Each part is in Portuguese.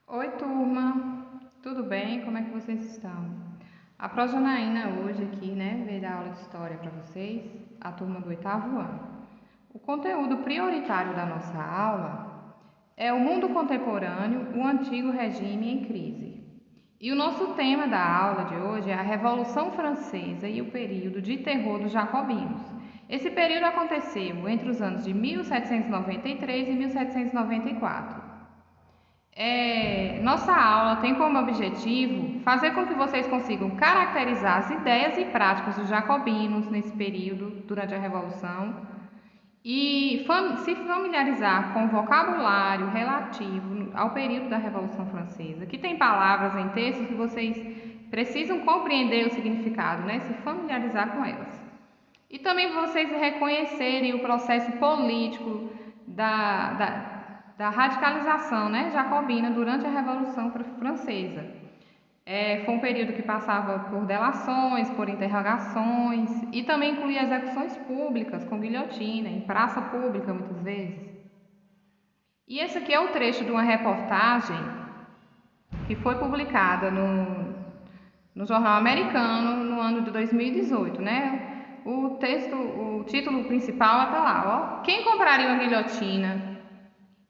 Oi, turma! Tudo bem? Como é que vocês estão? A Pro Janaína hoje aqui, né, veio dar aula de história para vocês, a turma do oitavo ano. O conteúdo prioritário da nossa aula é o mundo contemporâneo, o antigo regime em crise. E o nosso tema da aula de hoje é a Revolução Francesa e o período de terror dos jacobinos. Esse período aconteceu entre os anos de 1793 e 1794. Nossa aula tem como objetivo fazer com que vocês consigam caracterizar as ideias e práticas dos jacobinos nesse período, durante a Revolução, e se familiarizar com o vocabulário relativo ao período da Revolução Francesa, que tem palavras em textos que vocês precisam compreender o significado, né? Se familiarizar com elas. E também vocês reconhecerem o processo político da radicalização, né, jacobina durante a Revolução Francesa. Foi um período que passava por delações, por interrogações e também incluía execuções públicas com guilhotina, em praça pública muitas vezes. E esse aqui é o trecho de uma reportagem que foi publicada no jornal americano no ano de 2018, né? O título principal está lá, ó. Quem compraria uma guilhotina?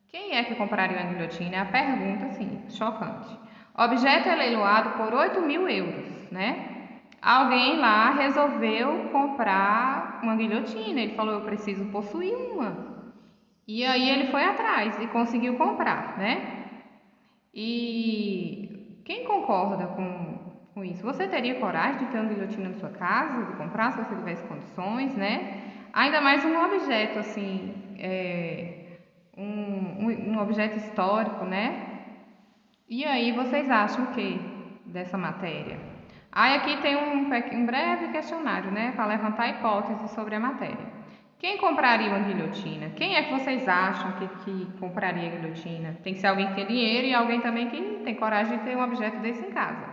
Quem é que compraria uma guilhotina? É a pergunta, assim, chocante. Objeto é leiloado por 8.000 euros, né? Alguém lá resolveu comprar uma guilhotina. Ele falou, eu preciso possuir uma. E aí ele foi atrás e conseguiu comprar, né? E quem concorda com isso? Você teria coragem de ter uma guilhotina na sua casa, de comprar, se você tivesse condições, né? Ainda mais um objeto, assim, um objeto histórico, né? E aí vocês acham o que dessa matéria? Aí aqui tem um breve questionário, né, para levantar hipóteses sobre a matéria. Quem compraria uma guilhotina? Quem é que vocês acham que compraria a guilhotina? Tem que ser alguém que tem dinheiro e alguém também que tem coragem de ter um objeto desse em casa.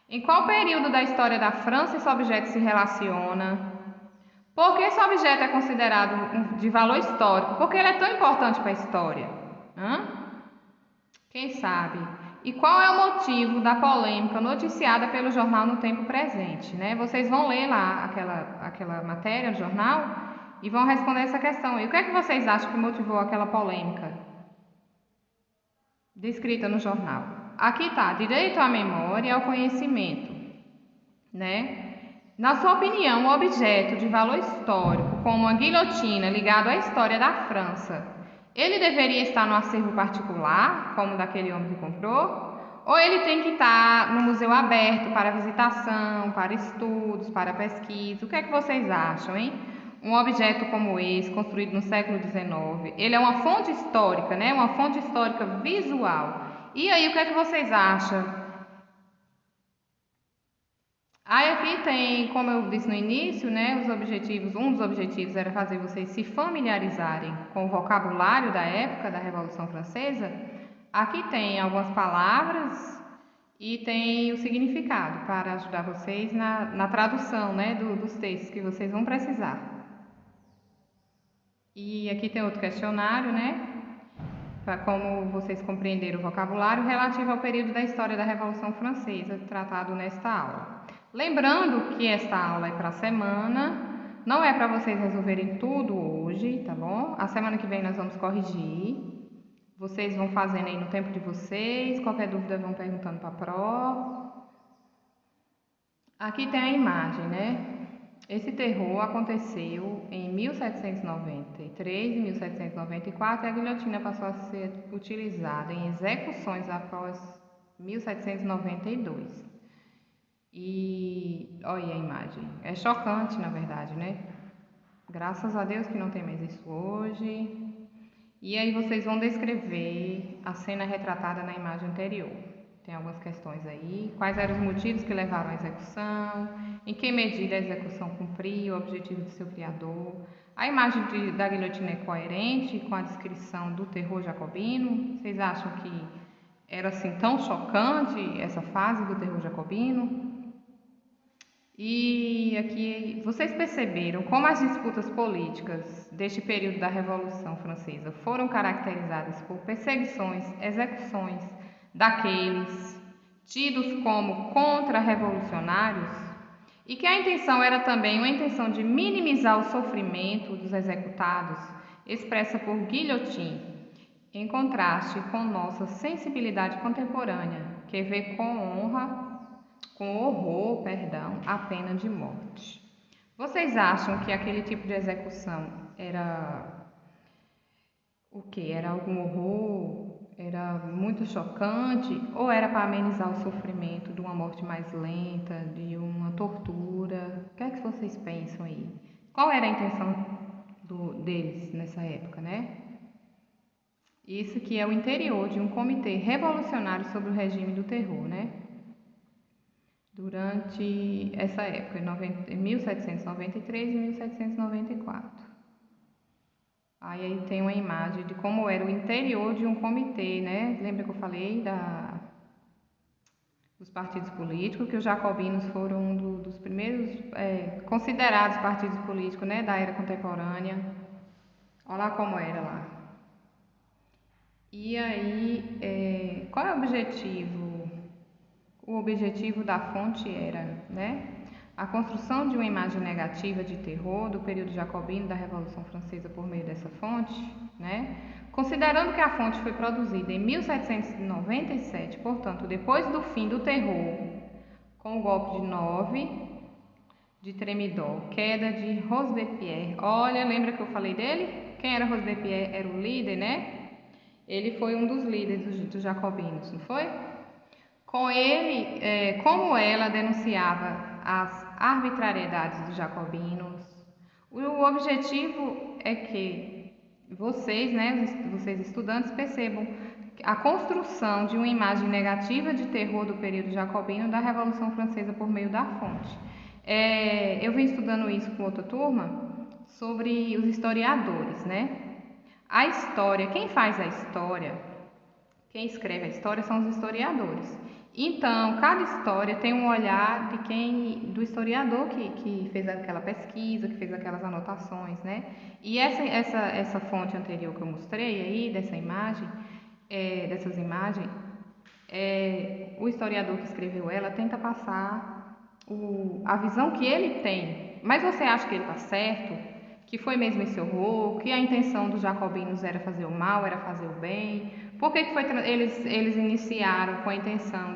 Em qual período da história da França esse objeto se relaciona? Por que esse objeto é considerado de valor histórico? Por que ele é tão importante para a história? Hã? Quem sabe? E qual é o motivo da polêmica noticiada pelo jornal no tempo presente, né? Vocês vão ler lá aquela matéria do jornal e vão responder essa questão. E o que é que vocês acham que motivou aquela polêmica descrita no jornal? Aqui está, direito à memória e ao conhecimento, né? Na sua opinião, um objeto de valor histórico, como a guilhotina ligado à história da França, ele deveria estar no acervo particular, como daquele homem que comprou? Ou ele tem que estar no museu aberto para visitação, para estudos, para pesquisa? O que é que vocês acham, hein? Um objeto como esse, construído no século XIX, ele é uma fonte histórica, né? Uma fonte histórica visual. E aí, o que é que vocês acham? Aí aqui tem, como eu disse no início, né, os objetivos, um dos objetivos era fazer vocês se familiarizarem com o vocabulário da época da Revolução Francesa. Aqui tem algumas palavras e tem o significado para ajudar vocês na tradução, né, dos textos que vocês vão precisar. E aqui tem outro questionário, né, para como vocês compreenderam o vocabulário relativo ao período da história da Revolução Francesa, tratado nesta aula. Lembrando que esta aula é para a semana, não é para vocês resolverem tudo hoje, tá bom? A semana que vem nós vamos corrigir. Vocês vão fazendo aí no tempo de vocês, qualquer dúvida vão perguntando para a Pro. Aqui tem a imagem, né? Esse terror aconteceu em 1793 e 1794 e a guilhotina passou a ser utilizada em execuções após 1792. E olha a imagem, é chocante na verdade, né? Graças a Deus que não tem mais isso hoje. E aí vocês vão descrever a cena retratada na imagem anterior. Tem algumas questões aí. Quais eram os motivos que levaram à execução? Em que medida a execução cumpria o objetivo de seu criador? A imagem da guilhotina é coerente com a descrição do terror jacobino? Vocês acham que era assim tão chocante essa fase do terror jacobino? E aqui vocês perceberam como as disputas políticas deste período da Revolução Francesa foram caracterizadas por perseguições, execuções, daqueles tidos como contra-revolucionários e que a intenção era também uma intenção de minimizar o sofrimento dos executados, expressa por Guillotin, em contraste com nossa sensibilidade contemporânea, que vê com horror, a pena de morte. Vocês acham que aquele tipo de execução era o que? Era algum horror? Era muito chocante? Ou era para amenizar o sofrimento de uma morte mais lenta, de uma tortura? O que é que vocês pensam aí? Qual era a intenção deles nessa época, né? Isso que é o interior de um comitê revolucionário sobre o regime do terror, né? Durante essa época, em 1793 e 1794. Aí tem uma imagem de como era o interior de um comitê, né? Lembra que eu falei dos partidos políticos, que os jacobinos foram dos primeiros considerados partidos políticos, né, da era contemporânea. Olha lá como era lá. E aí, qual é o objetivo? O objetivo da fonte era, né, a construção de uma imagem negativa de terror do período jacobino da Revolução Francesa por meio dessa fonte, né? Considerando que a fonte foi produzida em 1797, portanto, depois do fim do terror, com o golpe de 9 de Thermidor, queda de Robespierre. Olha, lembra que eu falei dele? Quem era Robespierre? Era o líder, né? Ele foi um dos líderes dos jacobinos, não foi? Com ele, como ela denunciava as arbitrariedades dos jacobinos, o objetivo é que vocês, né, vocês estudantes, percebam a construção de uma imagem negativa de terror do período jacobino da Revolução Francesa por meio da fonte. Eu vim estudando isso com outra turma sobre os historiadores, né? A história, quem faz a história, quem escreve a história são os historiadores. Então, cada história tem um olhar do historiador que fez aquela pesquisa, que fez aquelas anotações, né? E essa fonte anterior que eu mostrei aí, dessas imagens, o historiador que escreveu ela tenta passar a visão que ele tem. Mas você acha que ele está certo? Que foi mesmo esse horror? Que a intenção dos jacobinos era fazer o mal, era fazer o bem? Por que eles iniciaram com a intenção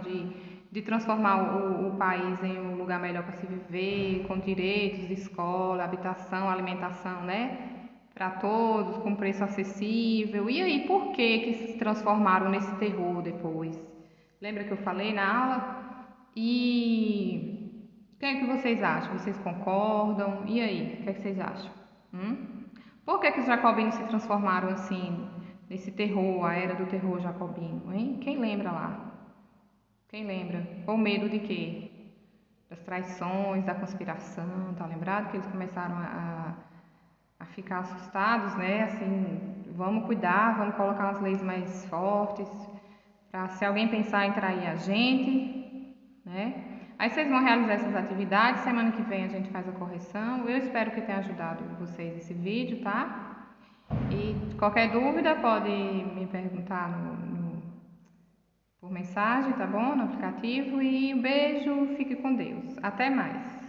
de transformar o país em um lugar melhor para se viver, com direitos de escola, habitação, alimentação, né? Para todos, com preço acessível. E aí, por que se transformaram nesse terror depois? Lembra que eu falei na aula? E o que é que vocês acham? Vocês concordam? E aí, o que é que vocês acham? Por que os jacobinos se transformaram assim, nesse terror, a era do terror jacobino, hein? Quem lembra lá? Quem lembra? Com medo de quê? Das traições, da conspiração, tá lembrado? Que eles começaram a ficar assustados, né? Assim, vamos cuidar, vamos colocar umas leis mais fortes, para se alguém pensar em trair a gente, né? Aí vocês vão realizar essas atividades, semana que vem a gente faz a correção. Eu espero que tenha ajudado vocês esse vídeo, tá? E qualquer dúvida pode me perguntar por mensagem, tá bom? No aplicativo. E um beijo, fique com Deus. Até mais.